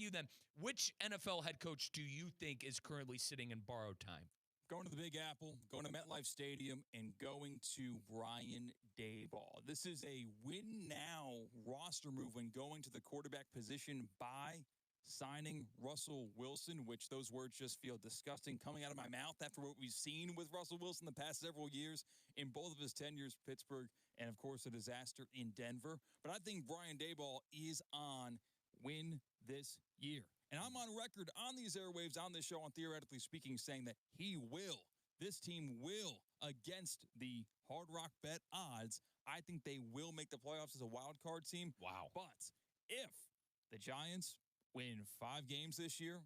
you then, which NFL head coach do you think is currently sitting in borrowed time? Going to the Big Apple, going to MetLife Stadium, and going to Brian Daboll. This is a win-now roster move when going to the quarterback position by signing Russell Wilson, which those words just feel disgusting coming out of my mouth after what we've seen with Russell Wilson the past several years in both of his tenures, Pittsburgh, and, of course, a disaster in Denver. But I think Brian Daboll is on win this year. And I'm on record on these airwaves, on this show, on Theoretically Speaking, saying that this team will, against the Hard Rock Bet odds, I think they will make the playoffs as a wild card team. Wow. But if the Giants win 5 games this year,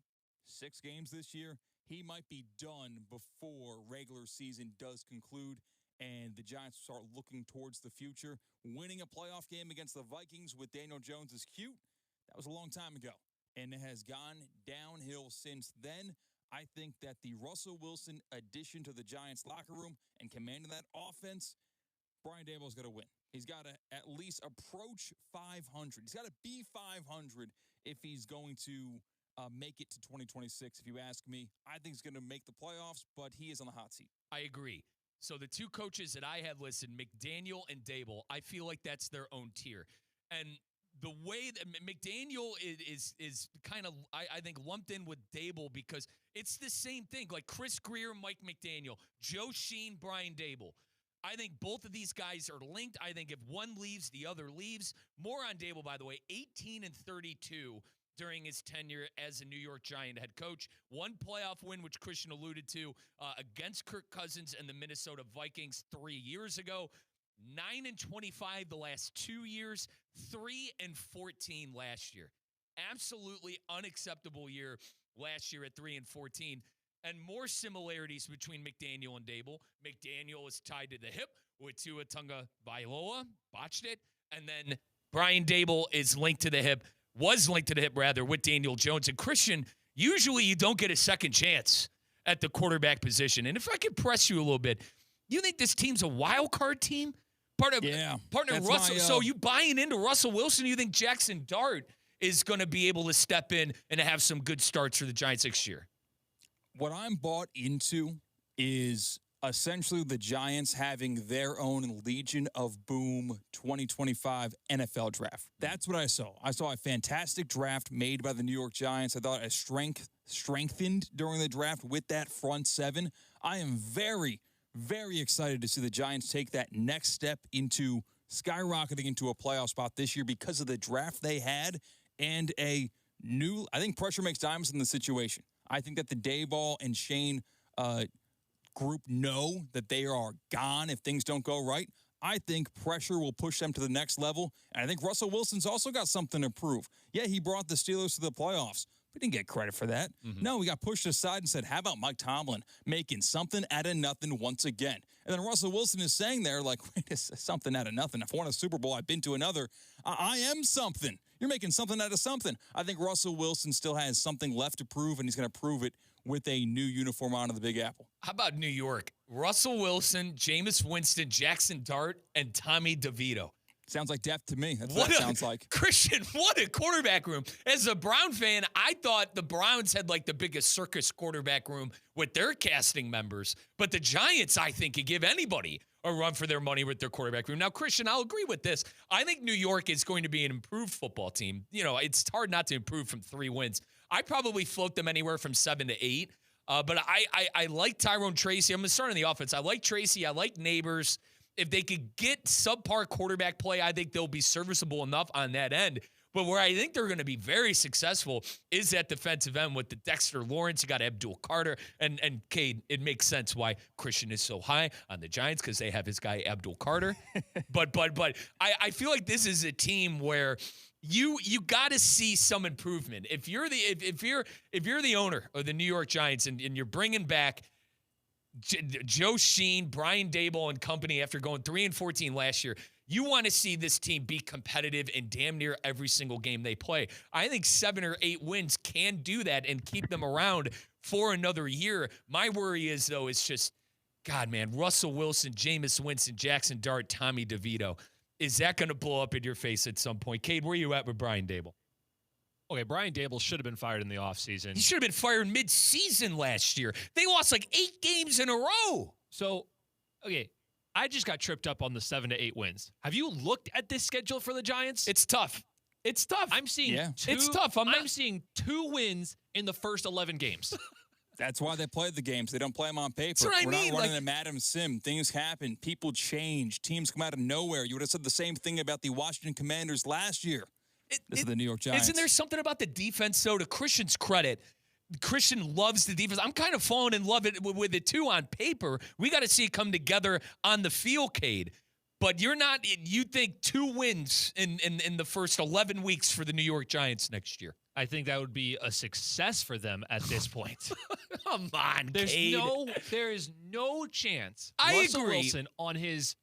6 games this year, he might be done before regular season does conclude, and the Giants start looking towards the future. Winning a playoff game against the Vikings with Daniel Jones is cute. That was a long time ago, and it has gone downhill since then. I think that the Russell Wilson addition to the Giants locker room and commanding that offense, Brian Daboll's got to win. He's got to at least approach 500. He's got to be 500 if he's going to make it to 2026, if you ask me. I think he's going to make the playoffs, but he is on the hot seat. I agree. So the two coaches that I have listed, McDaniel and Daboll, I feel like that's their own tier. And the way that McDaniel is kind of, I think, lumped in with Daboll because it's the same thing. Like Chris Greer, Mike McDaniel, Joe Sheen, Brian Daboll. I think both of these guys are linked. I think if one leaves, the other leaves. More on Daboll, by the way, 18-32 during his tenure as a New York Giant head coach. One playoff win, which Christian alluded to, against Kirk Cousins and the Minnesota Vikings 3 years ago. 9-25 the last 2 years, 3-14 last year. Absolutely unacceptable year last year at 3-14. And more similarities between McDaniel and Daboll. McDaniel is tied to the hip with Tua Tagovailoa, botched it. And then Brian Daboll is linked to the hip, was linked to the hip, rather, with Daniel Jones. And Christian, usually you don't get a second chance at the quarterback position. And if I could press you a little bit, you think this team's a wild card team? Partner Russell. So you buying into Russell Wilson? You think Jackson Dart is going to be able to step in and have some good starts for the Giants next year? What I'm bought into is essentially the Giants having their own Legion of Boom 2025 NFL draft. That's what I saw. I saw a fantastic draft made by the New York Giants. I thought it strengthened during the draft with that front seven. I am very, very excited to see the Giants take that next step into skyrocketing into a playoff spot this year because of the draft they had and I think pressure makes diamonds in the situation. I think that the Daboll and Shane group know that they are gone if things don't go right. I think pressure will push them to the next level. And I think Russell Wilson's also got something to prove. Yeah, he brought the Steelers to the playoffs. We didn't get credit for that. Mm-hmm. No, we got pushed aside and said, how about Mike Tomlin making something out of nothing once again? And then Russell Wilson is saying there, like, wait, it's something out of nothing. If I won a Super Bowl, I've been to another. I am something. You're making something out of something. I think Russell Wilson still has something left to prove, and he's going to prove it with a new uniform on the Big Apple. How about New York? Russell Wilson, Jameis Winston, Jackson Dart, and Tommy DeVito. Sounds like death to me. That's what it sounds like. Christian, what a quarterback room. As a Brown fan, I thought the Browns had like the biggest circus quarterback room with their casting members. But the Giants, I think, could give anybody a run for their money with their quarterback room. Now, Christian, I'll agree with this. I think New York is going to be an improved football team. You know, it's hard not to improve from 3 wins. I probably float them anywhere from 7 to 8. But I like Tyrone Tracy. I'm going to start on the offense. I like Tracy. I like Neighbors. If they could get subpar quarterback play, I think they'll be serviceable enough on that end. But where I think they're going to be very successful is at defensive end with the Dexter Lawrence. You got Abdul Carter. And Cade, it makes sense why Christian is so high on the Giants because they have his guy Abdul Carter. but I feel like this is a team where you got to see some improvement. If you're the owner of the New York Giants and you're bringing back Joe Sheen, Brian Daboll, and company after going 3-14 last year, you want to see this team be competitive in damn near every single game they play. I think 7 or 8 wins can do that and keep them around for another year. My worry is, though, it's just, God, man, Russell Wilson, Jameis Winston, Jackson Dart, Tommy DeVito. Is that going to blow up in your face at some point? Cade, where are you at with Brian Daboll? Okay, Brian Daboll should have been fired in the offseason. He should have been fired mid-season last year. They lost like 8 games in a row. So, okay, I just got tripped up on the 7 to 8 wins. Have you looked at this schedule for the Giants? It's tough. It's tough. I'm seeing It's tough. I'm seeing 2 wins in the first 11 games. That's why they play the games. They don't play them on paper. That's what I mean. Not running a Madam Sim. Things happen. People change. Teams come out of nowhere. You would have said the same thing about the Washington Commanders last year. This is the New York Giants. Isn't there something about the defense, though, to Christian's credit? Christian loves the defense. I'm kind of falling in love with it, too, on paper. We got to see it come together on the field, Cade. But you're not – you think 2 wins in the first 11 weeks for the New York Giants next year. I think that would be a success for them at this point. Come on, Cade. There is no chance Russell agree. Wilson on his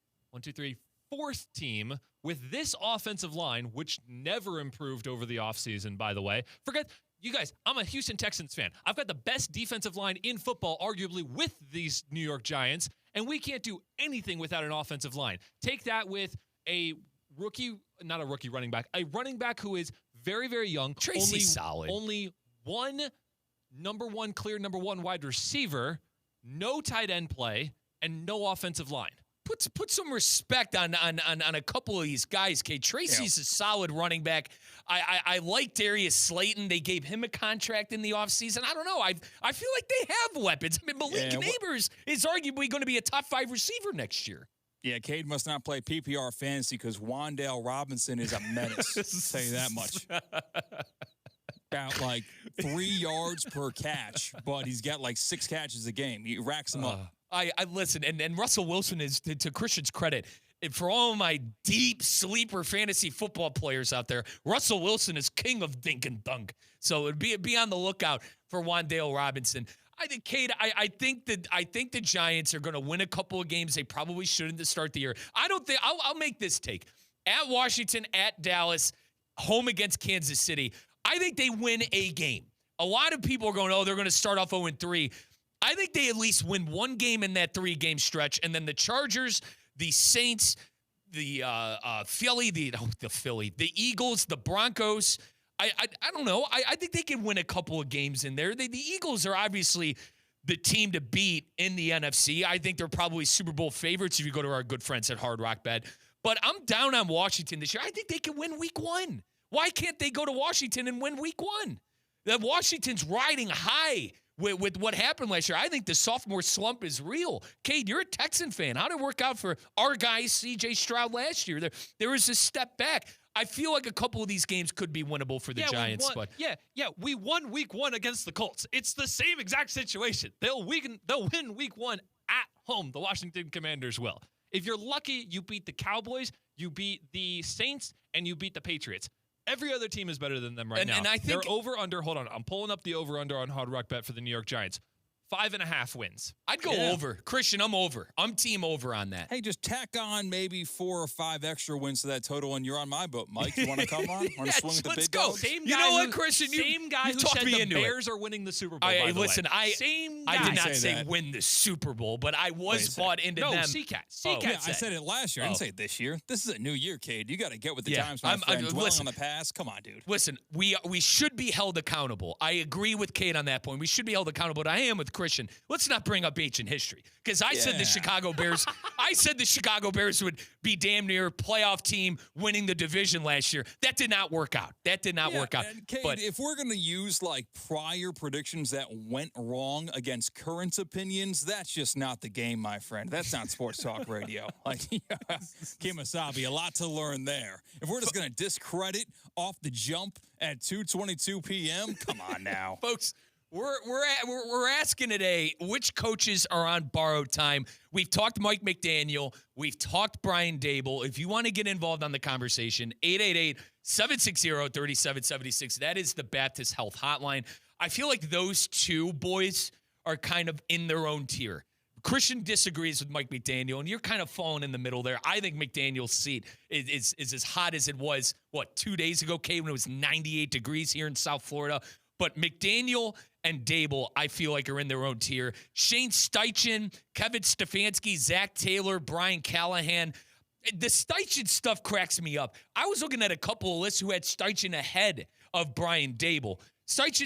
4th team with this offensive line, which never improved over the offseason, by the way. Forget – you guys, I'm a Houston Texans fan. I've got the best defensive line in football, arguably, with these New York Giants, and we can't do anything without an offensive line. Take that with a running back who is very, very young. Tracy's solid. Only one clear number one wide receiver, no tight end play, and no offensive line. Put some respect on a couple of these guys, Kate. Tracy's a solid running back. I like Darius Slayton. They gave him a contract in the offseason. I don't know. I feel like they have weapons. I mean, Malik Neighbors is arguably going to be a top 5 receiver next year. Yeah, Cade must not play PPR fantasy because Wan'Dale Robinson is a menace. I'll tell you that much. About like 3 yards per catch, but he's got like 6 catches a game. He racks them up. I listen, and Russell Wilson is, to Christian's credit, and for all of my deep sleeper fantasy football players out there, Russell Wilson is king of dink and dunk. So be on the lookout for Wan'Dale Robinson. I think, Cade, I think the Giants are going to win a couple of games they probably shouldn't to start the year. I'll make this take. At Washington, at Dallas, home against Kansas City, I think they win a game. A lot of people are going, they're going to start off 0-3. I think they at least win one game in that 3-game stretch, and then the Chargers, the Saints, the Philly, the Eagles, the Broncos. I don't know. I think they can win a couple of games in there. The Eagles are obviously the team to beat in the NFC. I think they're probably Super Bowl favorites if you go to our good friends at Hard Rock Bet. But I'm down on Washington this year. I think they can win Week 1. Why can't they go to Washington and win Week 1? That Washington's riding high with what happened last year. I think the sophomore slump is real. Cade, you're a Texan fan. How did it work out for our guy, C.J. Stroud, last year? There was a step back. I feel like a couple of these games could be winnable for the Giants. We won Week 1 against the Colts. It's the same exact situation. They'll win Week 1 at home. The Washington Commanders will. If you're lucky, you beat the Cowboys, you beat the Saints, and you beat the Patriots. Every other team is better than them now. And I think they're over-under. Hold on. I'm pulling up the over-under on Hard Rock Bet for the New York Giants. 5.5 wins. I'd go over. Christian, I'm over. I'm team over on that. Hey, just tack on maybe 4 or 5 extra wins to that total, and you're on my boat, Mike. You want to come on? Want to swing at the big dog? Same you guy know what, Christian? Same guy who said the Bears are winning the Super Bowl, by the way. Same guy. I did not say win the Super Bowl, but I was bought into them. No, CCAT. I said it last year. I didn't say it this year. This is a new year, Cade. You got to get with the times, my friend. Dwelling on the past. Come on, dude. Listen, we should be held accountable. I agree with Cade on that point. We should be held accountable, but I am with Christian. Let's not bring up ancient history, because I said the Chicago Bears. I said the Chicago Bears would be damn near playoff team winning the division last year. That did not work out. And Cade, but if we're gonna use like prior predictions that went wrong against current opinions, that's just not the game, my friend. That's not sports talk radio. Like Kimasabi, a lot to learn there. If we're just gonna discredit off the jump at 2:22 p.m., come on now, folks. We're asking today which coaches are on borrowed time. We've talked Mike McDaniel. We've talked Brian Daboll. If you want to get involved on the conversation, 888-760-3776. That is the Baptist Health Hotline. I feel like those two boys are kind of in their own tier. Christian disagrees with Mike McDaniel, and you're kind of falling in the middle there. I think McDaniel's seat is as hot as it was, 2 days ago, Kate, when it was 98 degrees here in South Florida. But McDaniel and Daboll, I feel like, are in their own tier. Shane Steichen, Kevin Stefanski, Zach Taylor, Brian Callahan. The Steichen stuff cracks me up. I was looking at a couple of lists who had Steichen ahead of Brian Daboll. Steichen